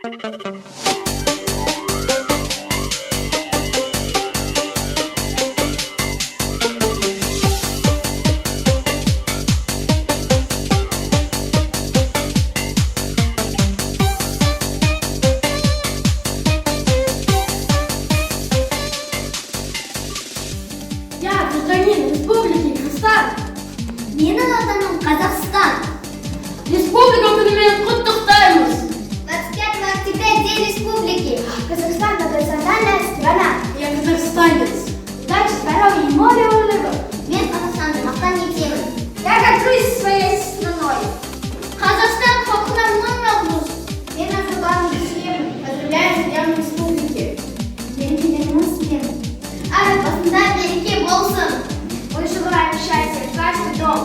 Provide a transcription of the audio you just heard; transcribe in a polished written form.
Я гражданин Республики Кыргызстан. Менің отаным Қазақстан. Республика күнімен құттықтаймыз. 25 октября День Республики. Казахстан – национальная страна. Я казахстанец. Удачи, здоровья и море улыбок. Мен Қазақстанды мақтан етемін. Я горжусь своей страной. Қазақстан халқына мың алғыс. Мен Назарбаевны сүйемін. Поздравляю с Днем Республики. Мерекелеріңіз сізден. Әр отбасында береке болсын. Ой, желаем счастья в каждый дом.